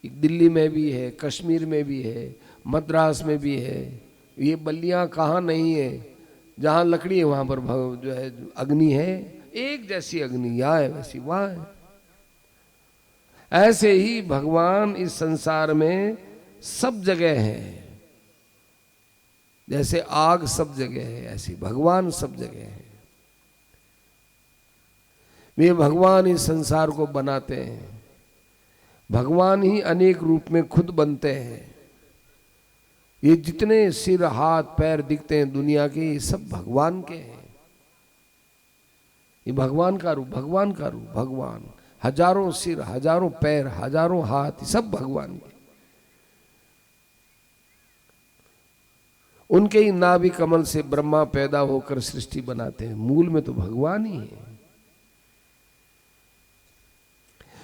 दिल्ली में भी है, कश्मीर में भी है, मद्रास में भी है। ये बल्लियां कहाँ नहीं है? जहाँ लकड़ी है वहाँ पर जो है अग्नि है, एक जैसी अग्नि यहाँ है वैसी वहाँ है। ऐसे ही भगवान इस संसार में सब जगह है। जैसे आग सब जगह है, ऐसे भगवान सब जगह है। वे भगवान इस संसार को बनाते हैं। भगवान ही अनेक रूप में खुद बनते हैं। ये जितने सिर हाथ पैर दिखते हैं दुनिया के, ये सब भगवान के हैं। ये भगवान का रूप, भगवान का रूप, भगवान। हजारों सिर, हजारों पैर, हजारों हाथ, सब भगवान के। उनके ही नाभि कमल से ब्रह्मा पैदा होकर सृष्टि बनाते हैं। मूल में तो भगवान ही है।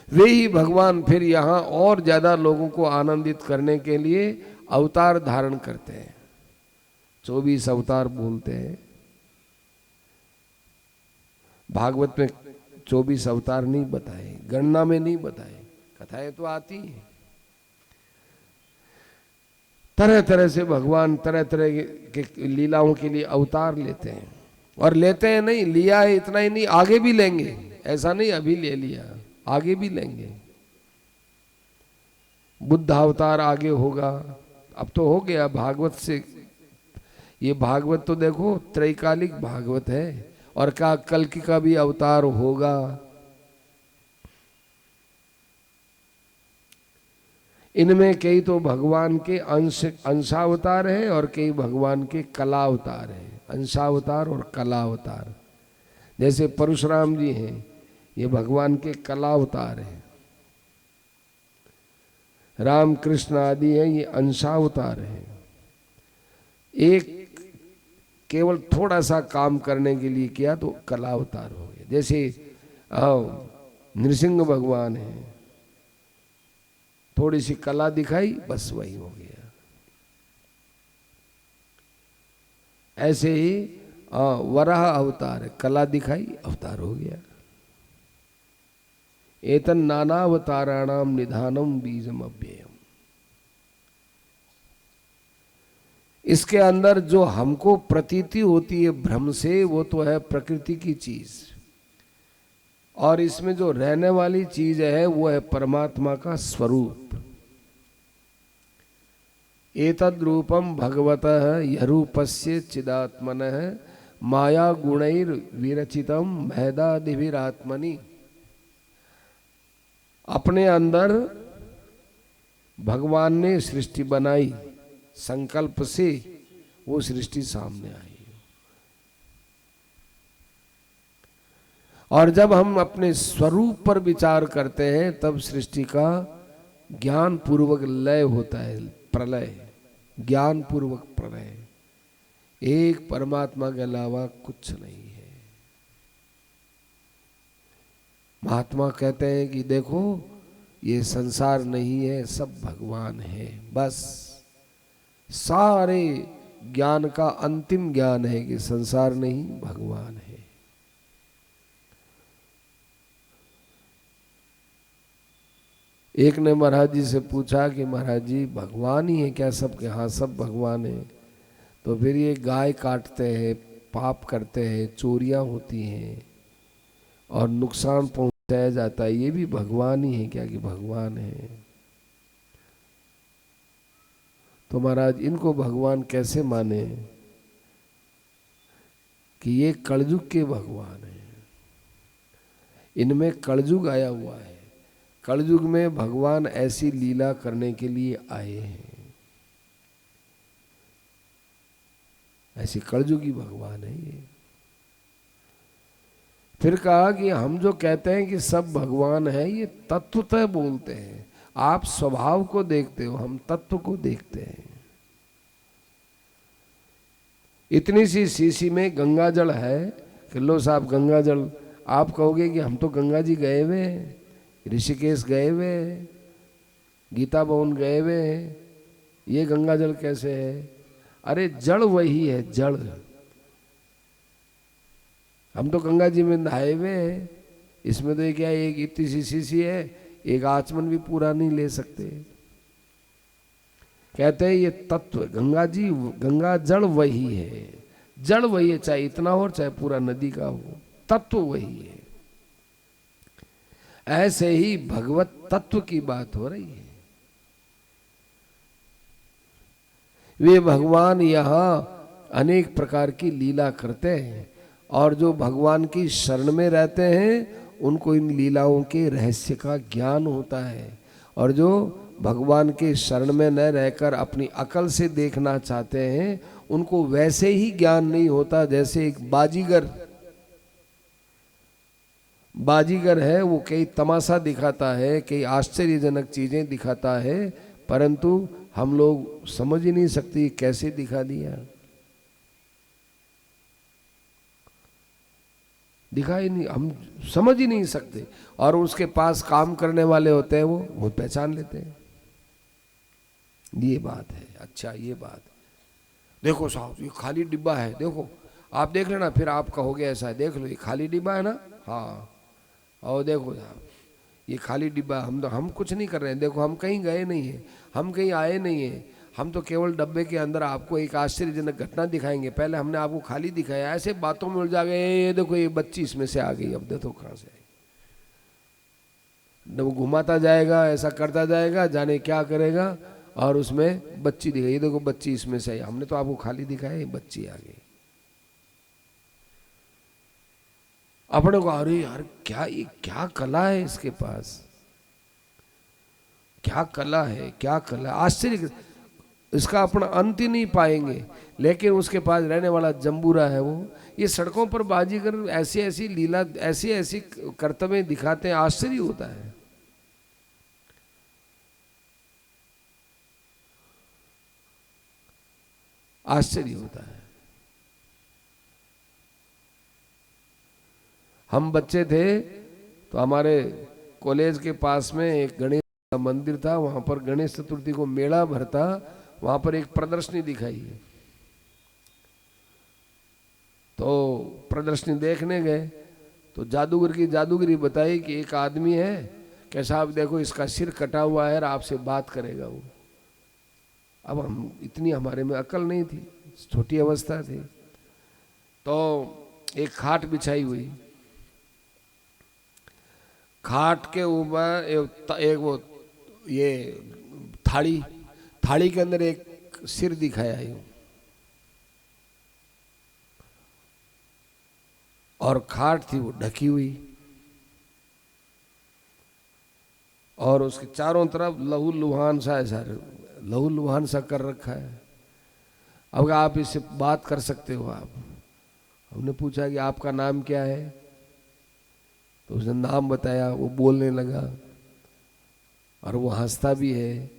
वे ही भगवान फिर यहाँ और ज्यादा लोगों को आनंदित करने के लिए अवतार धारण करते हैं। 24 अवतार बोलते हैं। भागवत में 24 अवतार नहीं बताए, गणना में नहीं बताए, कथाएं तो आती हैं। तरह तरह से भगवान तरह तरह के लीलाओं के लिए अवतार लेते हैं। और लेते हैं नहीं, लिया है इतना ही नहीं, आगे भी लेंगे। ऐसा नहीं अभी ले लिया, आगे भी लेंगे। बुद्ध अवतार आगे होगा, अब तो हो गया भागवत से। ये भागवत तो देखो त्रैकालिक भागवत है। और क्या कल्कि का भी अवतार होगा। इनमें कई तो भगवान के अंशावतार है और कई भगवान के कलावतार है। अंशावतार और कलावतार। जैसे परशुराम जी हैं, ये भगवान के कलावतार हैं। राम कृष्ण आदि हैं, ये अंशावतार हैं। एक केवल थोड़ा सा काम करने के लिए किया तो कलावतार हो गया। जैसे नृसिंह भगवान है, थोड़ी सी कला दिखाई बस वही हो गया। ऐसे ही वराह अवतार है, कला दिखाई अवतार हो गया। एतन नानावताराणाम निधानम बीजम अव्ययम। इसके अंदर जो हमको प्रतीति होती है भ्रम से, वो तो है प्रकृति की चीज। और इसमें जो रहने वाली चीज है वो है परमात्मा का स्वरूप। एतद् रूपम भगवतः यरूपस्य चिदात्मनः माया गुणैर विरचितम महदादिभिरात्मनि। अपने अंदर भगवान ने सृष्टि बनाई, संकल्प से वो सृष्टि सामने आई। और जब हम अपने स्वरूप पर विचार करते हैं तब सृष्टि का ज्ञान पूर्वक लय होता है, प्रलय, ज्ञान पूर्वक प्रलय। एक परमात्मा के अलावा कुछ नहीं है। महात्मा कहते हैं कि देखो ये संसार नहीं है, सब भगवान है। बस सारे ज्ञान का अंतिम ज्ञान है कि संसार नहीं, भगवान है। एक ने महाराज जी से पूछा कि महाराज जी भगवान ही है क्या सबके? हाँ, सब भगवान है। तो फिर ये गाय काटते हैं, पाप करते हैं, चोरियां होती हैं और नुकसान पहुंचाया जाता है, ये भी भगवान ही है क्या? कि भगवान है। तो महाराज इनको भगवान कैसे माने कि ये कलयुग के भगवान है? इनमें कलयुग आया हुआ है। कलयुग में भगवान ऐसी लीला करने के लिए आए हैं। ऐसी कलयुगी भगवान है ये। फिर कहा कि हम जो कहते हैं कि सब भगवान है, ये तत्वतः बोलते हैं। आप स्वभाव को देखते हो, हम तत्व को देखते हैं। इतनी सी शीशी में गंगा जल है कि लो साहब गंगा जल। आप कहोगे कि हम तो गंगा जी गए हुए हैं, ऋषिकेश गए हुए हैं, गीता भवन गए हुए हैं, ये गंगा जल कैसे है? अरे जड़ वही है, जड़। हम तो गंगा जी में नहाए हुए हैं। इसमें तो क्या एक इतनी सी शीशी है, एक आचमन भी पूरा नहीं ले सकते। कहते हैं ये तत्व गंगा जी, गंगा जड़ वही है, जड़ वही है, चाहे इतना हो चाहे पूरा नदी का हो, तत्व वही है। ऐसे ही भगवत तत्व की बात हो रही है। वे भगवान यहाँ अनेक प्रकार की लीला करते हैं और जो भगवान की शरण में रहते हैं उनको इन लीलाओं के रहस्य का ज्ञान होता है, और जो भगवान के शरण में न रहकर अपनी अकल से देखना चाहते हैं उनको वैसे ही ज्ञान नहीं होता। जैसे एक बाजीगर है, वो कई तमाशा दिखाता है, कई आश्चर्यजनक चीजें दिखाता है, परंतु हम लोग समझ ही नहीं सकते कैसे दिखा दिया, दिखाई नहीं, हम समझ ही नहीं सकते। और उसके पास काम करने वाले होते हैं, वो पहचान लेते हैं। ये बात है। अच्छा, ये बात देखो साहब, ये खाली डिब्बा है, देखो आप देख लेना, फिर आप कहोगे ऐसा है, देख लो ये खाली डिब्बा है ना, हाँ, और देखो साहब ये खाली डिब्बा, हम कुछ नहीं कर रहे हैं, देखो हम कहीं गए नहीं हैं, हम कहीं आए नहीं हैं, हम तो केवल डब्बे के अंदर आपको एक आश्चर्यजनक घटना दिखाएंगे। पहले हमने आपको खाली दिखाया, ऐसे बातों में उलझ जाएंगे, ये देखो ये बच्ची इसमें से आ गई, अब देखो कहाँ से आई, वो घुमाता जाएगा, ऐसा करता जाएगा, जाने क्या करेगा, और उसमें बच्ची दिखाई, ये देखो बच्ची इसमें से आई, हमने तो आपको खाली दिखाया, ये बच्ची आ गई। अपने को अरे यार क्या, ये क्या कला है इसके पास, क्या कला है, क्या कला, आश्चर्य, इसका अपना अंत ही नहीं पाएंगे। लेकिन उसके पास रहने वाला जंबूरा है, वो ये सड़कों पर बाजीगर ऐसी ऐसी लीला, ऐसी ऐसी कर्तव्य दिखाते हैं, आश्चर्य होता है। आश्चर्य होता है। हम बच्चे थे तो हमारे कॉलेज के पास में एक गणेश का मंदिर था, वहां पर गणेश चतुर्थी को मेला भरता, वहां पर एक प्रदर्शनी दिखाई, तो प्रदर्शनी देखने गए तो जादूगर की जादूगरी बताई कि एक आदमी है, कैसा आप देखो इसका सिर कटा हुआ है और आपसे बात करेगा वो। अब हम इतनी, हमारे में अकल नहीं थी, छोटी अवस्था थी, तो एक खाट बिछाई हुई, खाट के ऊपर एक वो ये थाली के अंदर एक सिर दिखाया यूं, और खाट थी वो ढकी हुई, और उसके चारों तरफ लहू लुहान सा, ऐसा लहू लुहान सा कर रखा है। अब आप इससे बात कर सकते हो आप? हमने पूछा कि आपका नाम क्या है, तो उसने नाम बताया, वो बोलने लगा और वो हंसता भी है,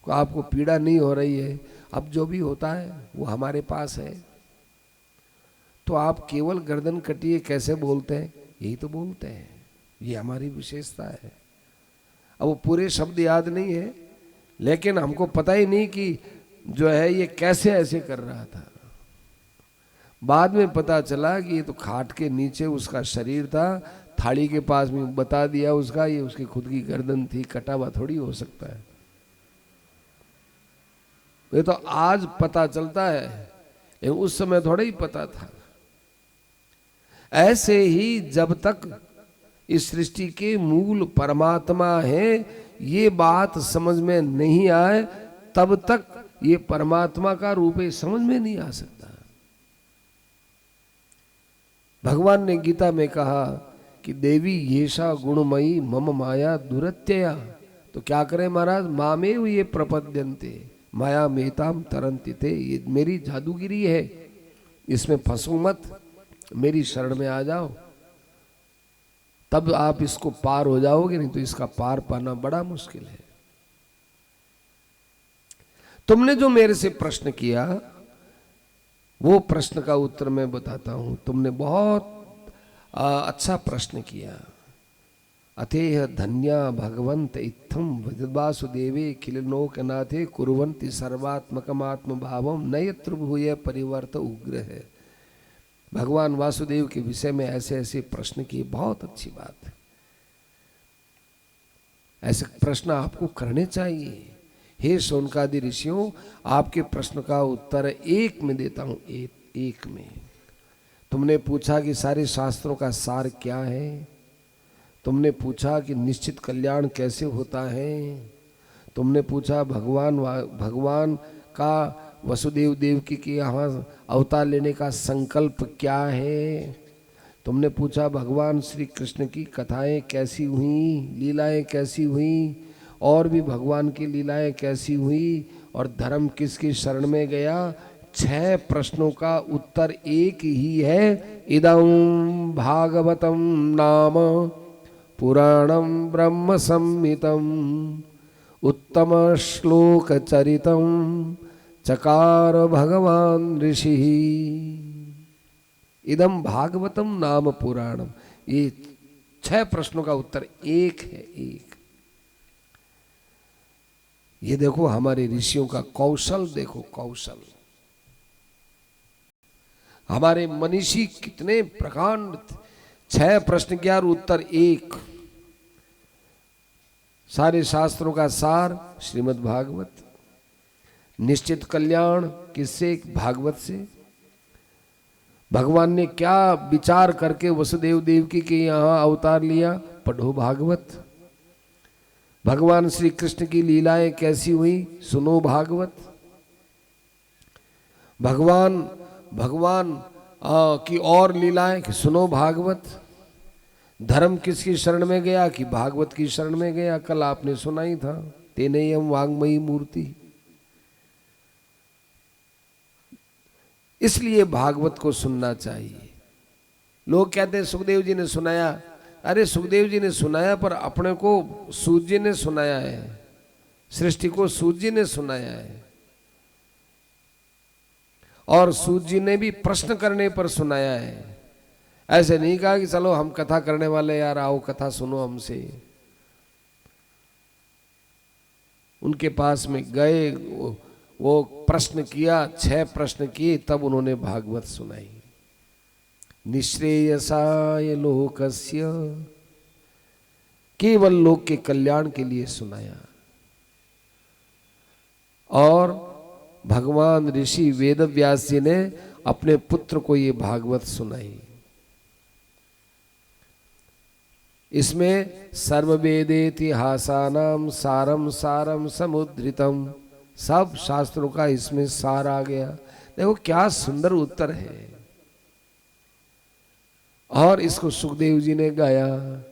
को आपको पीड़ा नहीं हो रही है, अब जो भी होता है वो हमारे पास है, तो आप केवल गर्दन कटिए कैसे बोलते हैं, यही तो बोलते हैं, ये हमारी विशेषता है। अब वो पूरे शब्द याद नहीं है, लेकिन हमको पता ही नहीं कि जो है ये कैसे ऐसे कर रहा था। बाद में पता चला कि ये तो खाट के नीचे उसका शरीर था, थाली के पास में बता दिया उसका, ये उसकी खुद की गर्दन थी, कटा हुआ थोड़ी हो सकता है। ये तो आज पता चलता है, लेकिन उस समय थोड़ा ही पता था। ऐसे ही जब तक इस सृष्टि के मूल परमात्मा है ये बात समझ में नहीं आए, तब तक ये परमात्मा का रूप समझ में नहीं आ सकता। भगवान ने गीता में कहा कि देवी येषा गुणमयी मम माया दुरत्यया, तो क्या करें महाराज, मामेव ये प्रपद्यन्ते माया मेताम तरन्ति ते, ये मेरी जादूगिरी है, इसमें फंसो मत, मेरी शरण में आ जाओ, तब आप इसको पार हो जाओगे, नहीं तो इसका पार पाना बड़ा मुश्किल है। तुमने जो मेरे से प्रश्न किया वो प्रश्न का उत्तर मैं बताता हूं। तुमने बहुत अच्छा प्रश्न किया। अथेह धन्या भगवंत इत्थम वासुदेवे खिललोकनाथे कुर्वन्ति सर्वात्मकमात्म भावम नयत्र भूय परिवर्त उग्र है। भगवान वासुदेव के विषय में ऐसे ऐसे प्रश्न किए, बहुत अच्छी बात है। ऐसे प्रश्न आपको करने चाहिए। हे शौनकादि ऋषियों, आपके प्रश्न का उत्तर एक में देता हूं, एक में। तुमने पूछा कि सारे शास्त्रों का सार क्या है, तुमने पूछा कि निश्चित कल्याण कैसे होता है, तुमने पूछा भगवान का वसुदेव देवकी के यहाँ अवतार लेने का संकल्प क्या है, तुमने पूछा भगवान श्री कृष्ण की कथाएं कैसी हुई, लीलाएं कैसी हुई, और भी भगवान की लीलाएं कैसी हुई, और धर्म किसकी शरण में गया। 6 प्रश्नों का उत्तर एक ही है, इदं भागवतम नाम पुराणम ब्रह्म संहितम उत्तम श्लोक चरितम चकार भगवान ऋषि। इदम भागवतम नाम पुराणम, ये 6 प्रश्नों का उत्तर एक है, एक। ये देखो हमारे ऋषियों का कौशल, देखो कौशल। हमारे मनीषी कितने प्रकांड, 6 प्रश्न के और उत्तर एक। सारे शास्त्रों का सार श्रीमद् भागवत। निश्चित कल्याण किससे, भागवत से। भगवान ने क्या विचार करके वसुदेव देवकी के यहाँ अवतार लिया, पढ़ो भागवत। भगवान श्री कृष्ण की लीलाएं कैसी हुई, सुनो भागवत। भगवान की और लीलाएं, सुनो भागवत। धर्म किसकी शरण में गया, कि भागवत की शरण में गया। कल आपने सुना ही था, तेनेयम वांग्मयी मूर्ति। इसलिए भागवत को सुनना चाहिए। लोग कहते हैं सुखदेव जी ने सुनाया, अरे सुखदेव जी ने सुनाया पर अपने को सूत जी ने सुनाया है, सृष्टि को सूत जी ने सुनाया है, और सूत जी ने भी प्रश्न करने पर सुनाया है। ऐसे नहीं कहा कि चलो हम कथा करने वाले यार आओ कथा सुनो हमसे। उनके पास में गए, वो प्रश्न किया, 6 प्रश्न किए, तब उन्होंने भागवत सुनाई। निश्रेयसाय लोकस्य, केवल लोक के कल्याण के लिए सुनाया। और भगवान ऋषि वेदव्यास जी ने अपने पुत्र को ये भागवत सुनाई। इसमें सर्ववेदेतिहासानाम सारम सारम समुद्रितम, सब शास्त्रों का इसमें सार आ गया। देखो क्या सुंदर उत्तर है। और इसको सुखदेव जी ने गाया,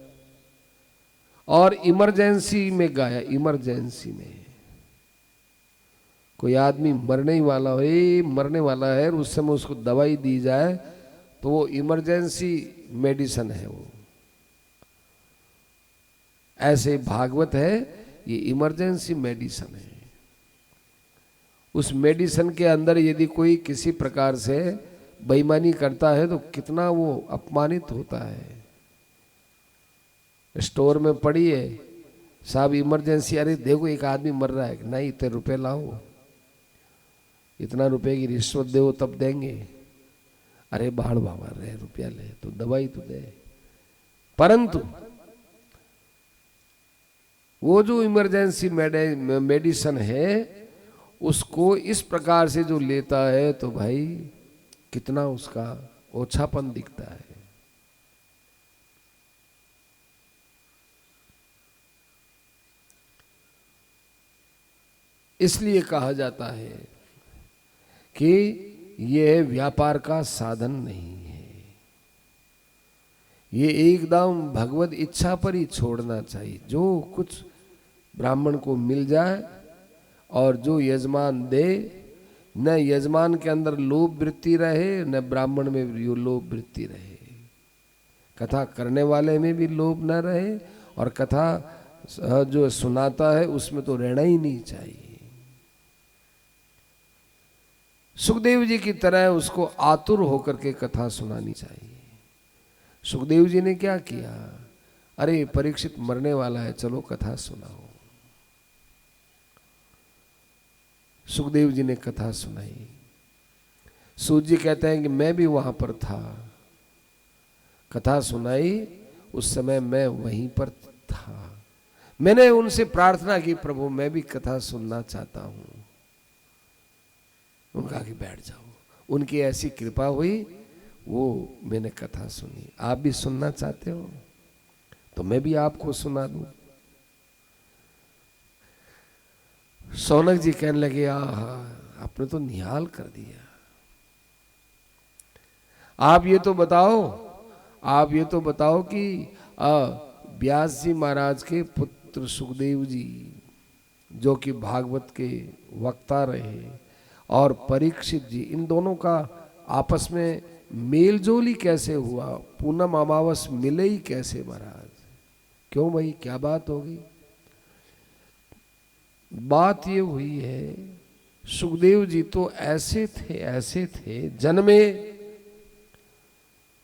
और इमरजेंसी में गाया। इमरजेंसी में कोई आदमी मरने ही वाला हो, मरने वाला है, और उस समय उसको दवाई दी जाए तो वो इमरजेंसी मेडिसिन है। वो ऐसे भागवत है, ये इमरजेंसी मेडिसिन है। उस मेडिसिन के अंदर यदि कोई किसी प्रकार से बेईमानी करता है तो कितना वो अपमानित होता है। स्टोर में पड़ी है, साहब इमरजेंसी, अरे देखो एक आदमी मर रहा है, नहीं इतने रुपए लाओ, इतना रुपए की रिश्वत दो तब देंगे। अरे बाढ़ बाबा रहे, रुपया ले तो दवाई तो दे। परंतु वो जो इमरजेंसी मेडिसिन है उसको इस प्रकार से जो लेता है तो भाई कितना उसका ओछापन दिखता है। इसलिए कहा जाता है कि यह व्यापार का साधन नहीं है, ये एकदम भगवत इच्छा पर ही छोड़ना चाहिए। जो कुछ ब्राह्मण को मिल जाए और जो यजमान दे, न यजमान के अंदर लोभ वृत्ति रहे न ब्राह्मण में लोभ वृत्ति रहे, कथा करने वाले में भी लोभ न रहे, और कथा जो सुनाता है उसमें तो रहना ही नहीं चाहिए। सुखदेव जी की तरह उसको आतुर होकर के कथा सुनानी चाहिए। सुखदेव जी ने क्या किया, अरे परीक्षित मरने वाला है, चलो कथा सुनाओ। सुखदेव जी ने कथा सुनाई। सूत जी कहते हैं कि मैं भी वहां पर था, कथा सुनाई, उस समय मैं वहीं पर था, मैंने उनसे प्रार्थना की, प्रभु मैं भी कथा सुनना चाहता हूं। उनका कि बैठ जाओ। उनकी ऐसी कृपा हुई, वो मैंने कथा सुनी। आप भी सुनना चाहते हो तो मैं भी आपको सुना दूं। शौनक जी कहने लगे, आहा आपने तो निहाल कर दिया। आप ये तो बताओ कि व्यास जी महाराज के पुत्र सुखदेव जी, जो कि भागवत के वक्ता रहे, और परीक्षित जी, इन दोनों का आपस में मेल जोल ही कैसे हुआ? पूनम अमावस मिले ही कैसे महाराज? क्यों भाई, क्या बात हो गई? बात ये हुई है, सुखदेव जी तो ऐसे थे जन्मे,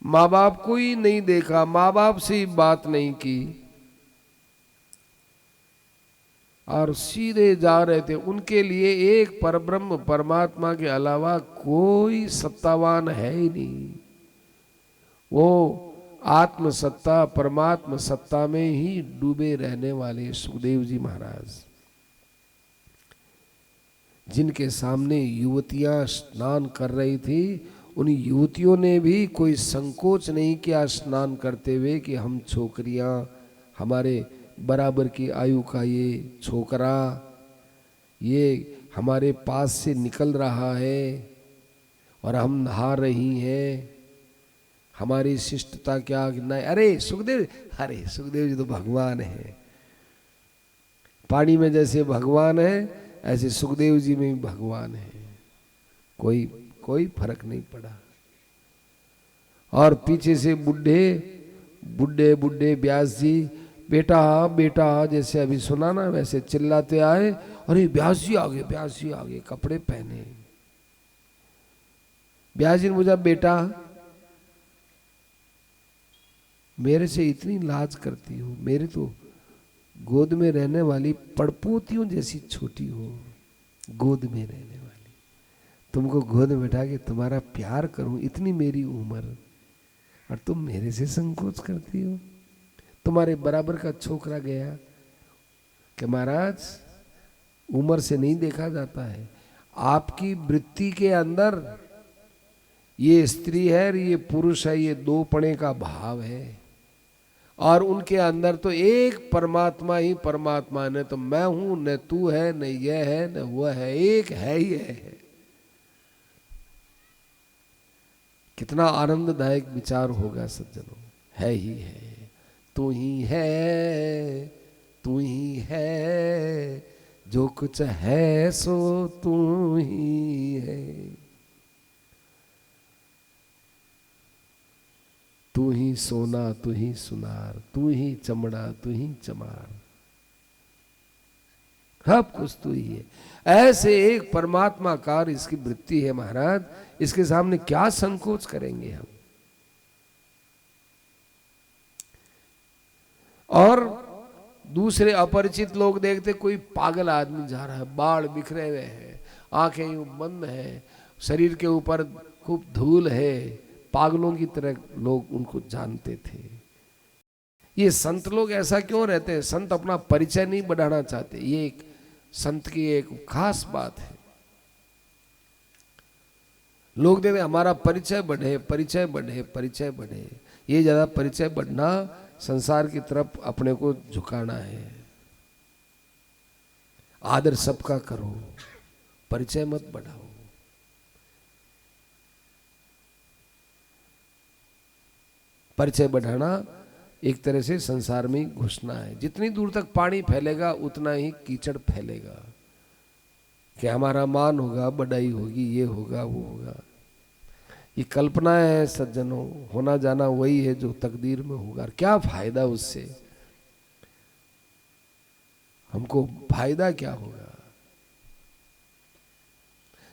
माँ बाप को ही नहीं देखा, माँ बाप से ही बात नहीं की, और सीधे जा रहे थे। उनके लिए एक परब्रह्म परमात्मा के अलावा कोई सत्तावान है ही नहीं। वो आत्म सत्ता परमात्म सत्ता में ही डूबे रहने वाले सुखदेव जी महाराज, जिनके सामने युवतियां स्नान कर रही थी, उन युवतियों ने भी कोई संकोच नहीं किया स्नान करते हुए कि हम छोकरियां, हमारे बराबर की आयु का ये छोकरा, ये हमारे पास से निकल रहा है और हम नहा रही हैं, हमारी शिष्टता क्या नहीं। अरे सुखदेव जी तो भगवान है। पानी में जैसे भगवान है, ऐसे सुखदेव जी में भी भगवान है। कोई फर्क नहीं पड़ा। और पीछे से बुढ़े व्यास जी, बेटा जैसे अभी सुना ना, वैसे चिल्लाते आए, अरे व्यास जी आ गए, कपड़े पहने। व्यास जी ने पूछा, बेटा मेरे से इतनी लाज करती हो? मेरे तो गोद में रहने वाली पड़पोतियों जैसी छोटी हो, गोद में रहने वाली, तुमको गोद में बैठा के तुम्हारा प्यार करूं, इतनी मेरी उम्र, और तुम मेरे से संकोच करती हो? तुम्हारे बराबर का छोकरा गया कि महाराज उम्र से नहीं देखा जाता है, आपकी वृत्ति के अंदर ये स्त्री है और ये पुरुष है, ये दो पणे का भाव है, और उनके अंदर तो एक परमात्मा ही परमात्मा, न तो मैं हूं, न तू है, न यह है, न वह है, एक है ही है। कितना आनंददायक विचार होगा सज्जनों, है ही है, तू ही है, जो कुछ है सो तू ही है, तू ही सोना, तू ही सुनार, तू ही चमड़ा, तू ही चमार, सब कुछ तू ही है। ऐसे एक परमात्मा कार इसकी वृत्ति है महाराज, इसके सामने क्या संकोच करेंगे हम? और दूसरे अपरिचित लोग देखते, कोई पागल आदमी जा रहा है, बाल बिखरे हुए हैं, आंखें यूं बंद है, शरीर के ऊपर खूब धूल है, पागलों की तरह लोग उनको जानते थे। ये संत लोग ऐसा क्यों रहते हैं? संत अपना परिचय नहीं बढ़ाना चाहते, ये एक संत की एक खास बात है। लोग देखते हमारा परिचय बढ़े, परिचय बढ़े, परिचय बढ़े, ये ज्यादा परिचय बढ़ना, संसार की तरफ अपने को झुकाना है। आदर सबका करो, परिचय मत बढ़ाओ। परिचय बढ़ाना एक तरह से संसार में घुसना है। जितनी दूर तक पानी फैलेगा उतना ही कीचड़ फैलेगा, कि हमारा मान होगा, बढ़ाई होगी, ये होगा, वो होगा। ये कल्पना है सज्जनों, होना जाना वही है जो तकदीर में होगा। क्या फायदा उससे? हमको फायदा क्या होगा?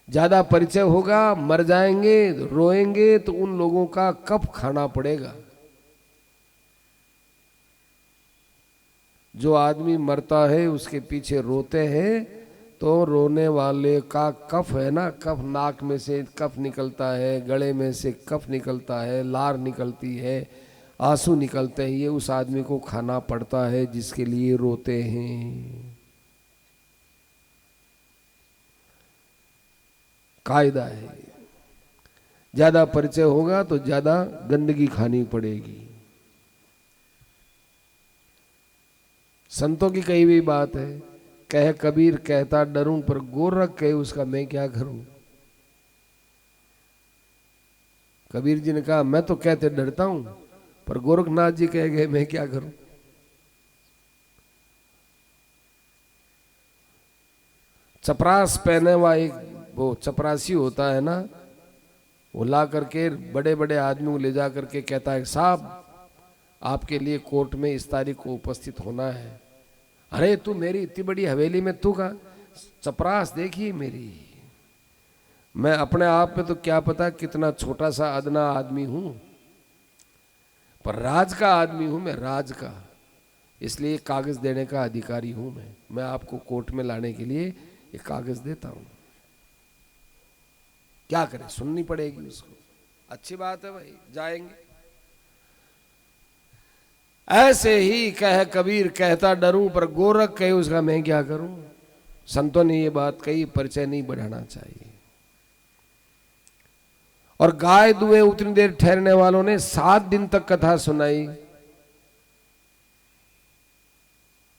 ज्यादा परिचय होगा, मर जाएंगे, रोएंगे तो उन लोगों का कब खाना पड़ेगा। जो आदमी मरता है उसके पीछे रोते हैं, तो रोने वाले का कफ है ना, कफ नाक में से कफ निकलता है, गले में से कफ निकलता है, लार निकलती है, आंसू निकलते हैं, ये उस आदमी को खाना पड़ता है जिसके लिए रोते हैं। कायदा है, ज्यादा परिचय होगा तो ज्यादा गंदगी खानी पड़ेगी। संतों की कही हुई बात है, कह कबीर कहता डरूं पर गोरख कहे उसका मैं क्या करूं। कबीर जी ने कहा मैं तो कहते डरता हूं, पर गोरखनाथ जी कह गए मैं क्या करूं। चपरास पहने हुआ एक वो चपरासी होता है ना, वो ला करके बड़े बड़े आदमी को ले जा करके कहता है साहब आपके लिए कोर्ट में इस तारीख को उपस्थित होना है। अरे तू मेरी इतनी बड़ी हवेली में तू का चपरास देखी मेरी, मैं अपने आप में तो क्या पता कितना छोटा सा अदना आदमी हूं, पर राज का आदमी हूं मैं, राज का, इसलिए कागज देने का अधिकारी हूं मैं आपको कोर्ट में लाने के लिए एक कागज देता हूं। क्या करें, सुननी पड़ेगी उसको। अच्छी बात है भाई, जाएंगे। ऐसे ही कह कबीर कहता डरूं पर गोरख कहे उसका मैं क्या करूं। संतों ने ये बात कही, परिचय नहीं बढ़ाना चाहिए। और गाय दुए उतनी देर ठहरने वालों ने 7 दिन तक कथा सुनाई।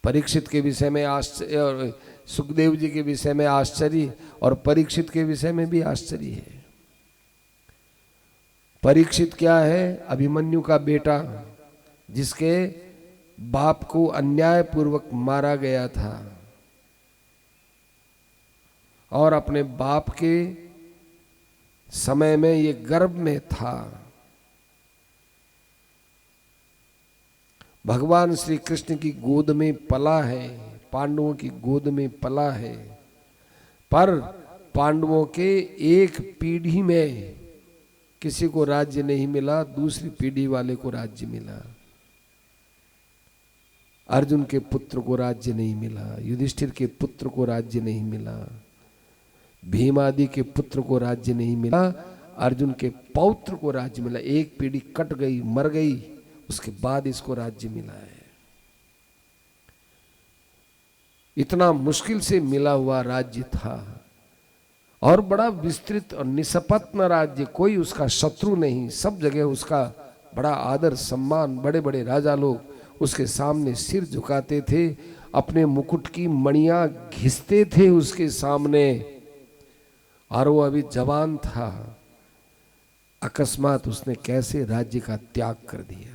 परीक्षित के विषय में आश्चर्य, और सुखदेव जी के विषय में आश्चर्य, और परीक्षित के विषय में भी आश्चर्य है। परीक्षित क्या है? अभिमन्यु का बेटा, जिसके बाप को अन्याय पूर्वक मारा गया था और अपने बाप के समय में ये गर्भ में था। भगवान श्री कृष्ण की गोद में पला है, पांडवों की गोद में पला है, पर पांडवों के एक पीढ़ी में किसी को राज्य नहीं मिला, दूसरी पीढ़ी वाले को राज्य मिला। अर्जुन के पुत्र को राज्य नहीं मिला, युधिष्ठिर के पुत्र को राज्य नहीं मिला, भीम आदि के पुत्र को राज्य नहीं मिला, अर्जुन के पौत्र को राज्य मिला। एक पीढ़ी कट गई, मर गई, उसके बाद इसको राज्य मिला है। इतना मुश्किल से मिला हुआ राज्य था और बड़ा विस्तृत और निष्पत्न राज्य, कोई उसका शत्रु नहीं, सब जगह उसका बड़ा आदर सम्मान, बड़े बड़े राजा लोग उसके सामने सिर झुकाते थे, अपने मुकुट की मणियां घिसते थे उसके सामने, और वो अभी जवान था। अकस्मात उसने कैसे राज्य का त्याग कर दिया।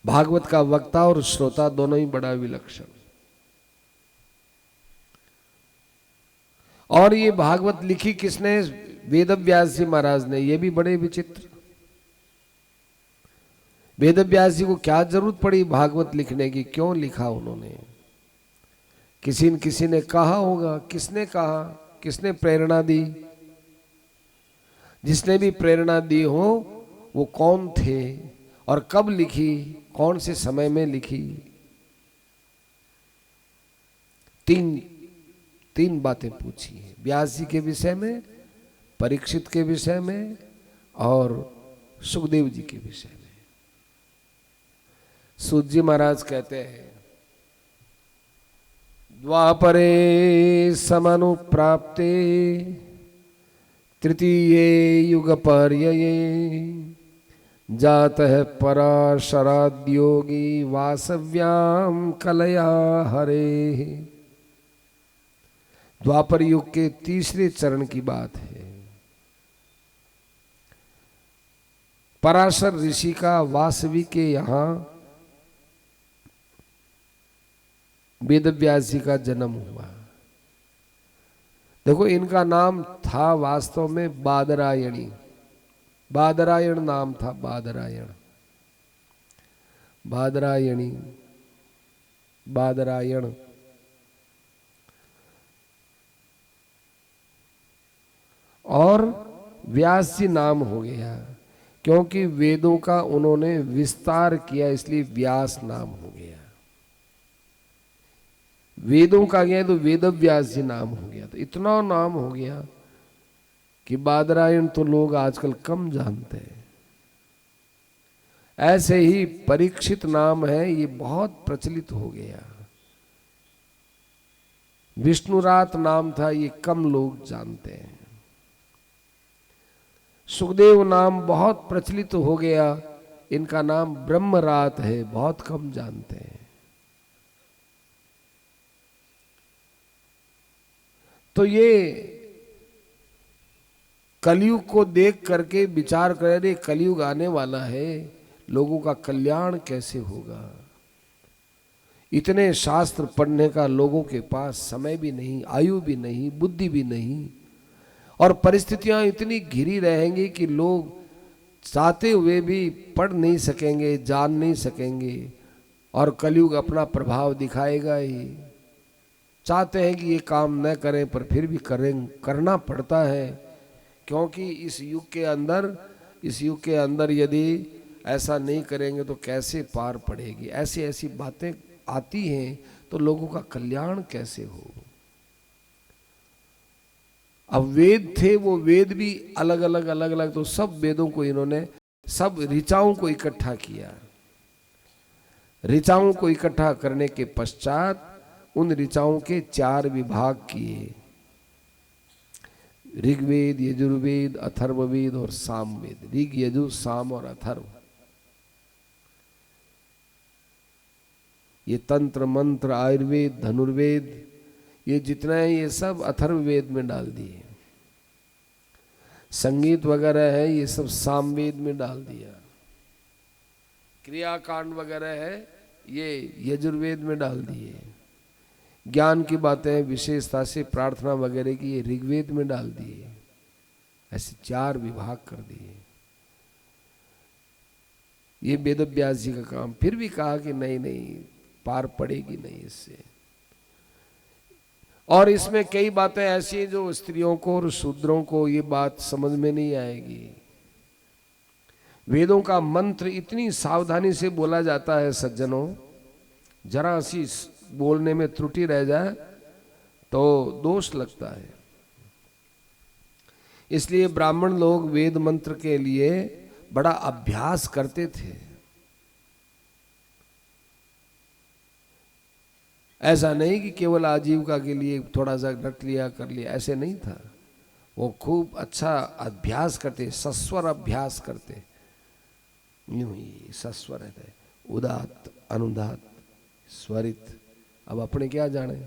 भागवत का वक्ता और श्रोता दोनों ही बड़ा विलक्षण। और ये भागवत लिखी किसने? वेदव्यास जी महाराज ने। ये भी बड़े विचित्र। वेदव्यास जी को क्या जरूरत पड़ी भागवत लिखने की? क्यों लिखा उन्होंने? किसी ने कहा होगा। किसने कहा? किसने प्रेरणा दी? जिसने भी प्रेरणा दी हो वो कौन थे और कब लिखी, कौन से समय में लिखी? तीन बातें पूछी हैं, व्यास जी के विषय में, परीक्षित के विषय में और सुखदेव जी के विषय में। सूत जी महाराज कहते हैं, द्वापरे समनुप्राप्ते तृतीये युगपर्यये जातः पराशराद्योगी वासव्याम कलया हरे। द्वापर युग के तीसरे चरण की बात है। पराशर ऋषि का वासवी के यहाँ वेदव्यास जी का जन्म हुआ। देखो, इनका नाम था वास्तव में बादरायणी। बादरायण नाम था, बादरायण, बादरायणी, बादरायण। और व्यास जी नाम हो गया क्योंकि वेदों का उन्होंने विस्तार किया, इसलिए व्यास नाम हो गया। वेदों का गया तो वेदव्यास जी नाम हो गया। तो इतना नाम हो गया कि बादरायण तो लोग आजकल कम जानते हैं। ऐसे ही परीक्षित नाम है, ये बहुत प्रचलित हो गया। विष्णुरात नाम था, ये कम लोग जानते हैं। सुखदेव नाम बहुत प्रचलित हो गया, इनका नाम ब्रह्मरात है, बहुत कम जानते हैं। तो ये कलयुग को देख करके विचार करें, कलयुग आने वाला है, लोगों का कल्याण कैसे होगा। इतने शास्त्र पढ़ने का लोगों के पास समय भी नहीं, आयु भी नहीं, बुद्धि भी नहीं, और परिस्थितियां इतनी घिरी रहेंगी कि लोग चाहते हुए भी पढ़ नहीं सकेंगे, जान नहीं सकेंगे, और कलयुग अपना प्रभाव दिखाएगा ही। चाहते हैं कि ये काम न करें, पर फिर भी करना पड़ता है, क्योंकि इस युग के अंदर यदि ऐसा नहीं करेंगे तो कैसे पार पड़ेगी। ऐसी ऐसी बातें आती हैं तो लोगों का कल्याण कैसे हो। अब वेद थे, वो वेद भी अलग अलग, तो सब वेदों को इन्होंने, सब ऋचाओं को इकट्ठा किया। ऋचाओं को इकट्ठा करने के पश्चात उन ऋचाओं के 4 विभाग किए, ऋग्वेद, यजुर्वेद, अथर्ववेद और सामवेद। ऋग, यजुर, साम और अथर्व, ये तंत्र मंत्र, आयुर्वेद, धनुर्वेद, ये जितना है ये सब अथर्ववेद में डाल दिए। संगीत वगैरह है ये सब सामवेद में डाल दिया। क्रियाकांड वगैरह है ये यजुर्वेद में डाल दिए। ज्ञान की बातें विशेषता से प्रार्थना वगैरह की ये ऋग्वेद में डाल दिए। ऐसे 4 विभाग कर दिए। ये वेदव्यास जी का काम। फिर भी कहा कि नहीं नहीं, पार पड़ेगी नहीं इससे। और इसमें कई बातें ऐसी हैं जो स्त्रियों को और शूद्रों को ये बात समझ में नहीं आएगी। वेदों का मंत्र इतनी सावधानी से बोला जाता है सज्जनों, जरा सी बोलने में त्रुटि रह जाए तो दोष लगता है। इसलिए ब्राह्मण लोग वेद मंत्र के लिए बड़ा अभ्यास करते थे। ऐसा नहीं कि केवल आजीविका के लिए थोड़ा सा रट लिया कर लिया, ऐसे नहीं था। वो खूब अच्छा अभ्यास करते, सस्वर अभ्यास करते। यूं ही सस्वर है, उदात, अनुदात, स्वरित। अब अपने क्या जाने।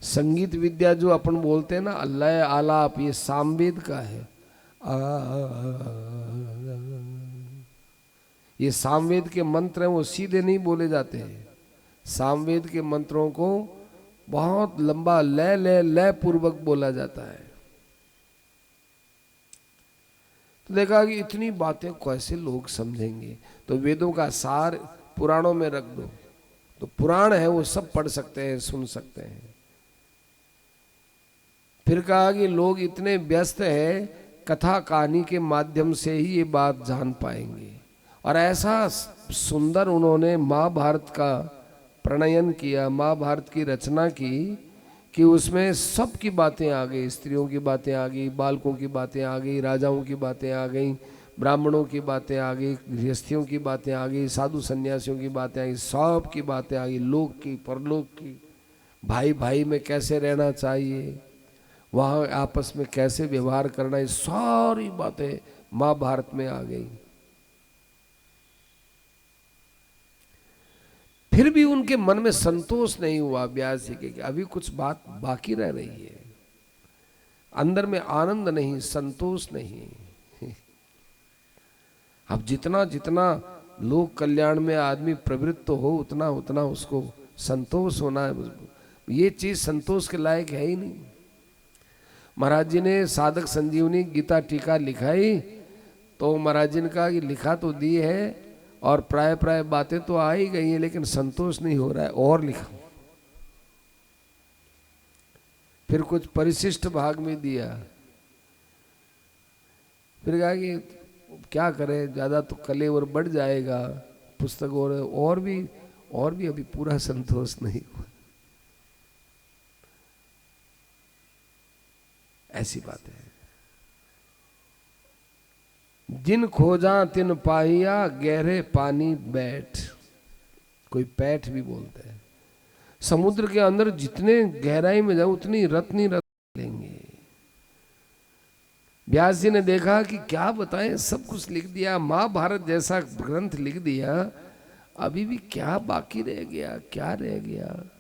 संगीत विद्या जो अपन बोलते हैं ना, लय आलाप, ये सामवेद का है। ये सामवेद के मंत्र हैं, वो सीधे नहीं बोले जाते हैं। सामवेद के मंत्रों को बहुत लंबा लय लय लय पूर्वक बोला जाता है। तो देखा कि इतनी बातें कैसे लोग समझेंगे। तो वेदों का सार पुराणों में रख दो, तो पुराण है वो सब पढ़ सकते हैं, सुन सकते हैं। फिर कहा कि लोग इतने व्यस्त हैं, कथा कहानी के माध्यम से ही ये बात जान पाएंगे। और ऐसा सुंदर उन्होंने महाभारत का प्रणयन किया, महाभारत की रचना की कि उसमें सब की बातें आ गई। स्त्रियों की बातें आ गई, बालकों की बातें आ गई, राजाओं की बातें आ गई, ब्राह्मणों की बातें आ गई, गृहस्थियों की बातें आ गई, साधु सन्यासियों की बातें आ गई, सब की बातें आ गई, लोक की, परलोक की, भाई भाई में कैसे रहना चाहिए, वहाँ आपस में कैसे व्यवहार करना है, सारी बातें महाभारत में आ गई। फिर भी उनके मन में संतोष नहीं हुआ व्यास जी के कि अभी कुछ बात बाकी रह रही है। अंदर में आनंद नहीं, संतोष नहीं। अब जितना जितना लोक कल्याण में आदमी प्रवृत्त हो, उतना उतना उसको संतोष होना है। ये चीज संतोष के लायक है ही नहीं। महाराज जी ने साधक संजीवनी गीता टीका लिखाई, तो महाराज जी ने कहा कि लिखा तो दी है और प्राय प्राय बातें तो आ ही गई हैं, लेकिन संतोष नहीं हो रहा है, और लिखा। फिर कुछ परिशिष्ट भाग में दिया। फिर कहा कि क्या करें, ज्यादा तो कलेवर बढ़ जाएगा पुस्तक, और भी अभी पूरा संतोष नहीं हुआ। ऐसी बात है। जिन खोजा तिन पाहिया, गहरे पानी बैठ। कोई पैठ भी बोलते हैं। समुद्र के अंदर जितने गहराई में जाओ उतनी रत्न ही रत्न लेंगे। व्यास जी ने देखा कि क्या बताएं, सब कुछ लिख दिया, महाभारत जैसा ग्रंथ लिख दिया, अभी भी क्या बाकी रह गया, क्या रह गया।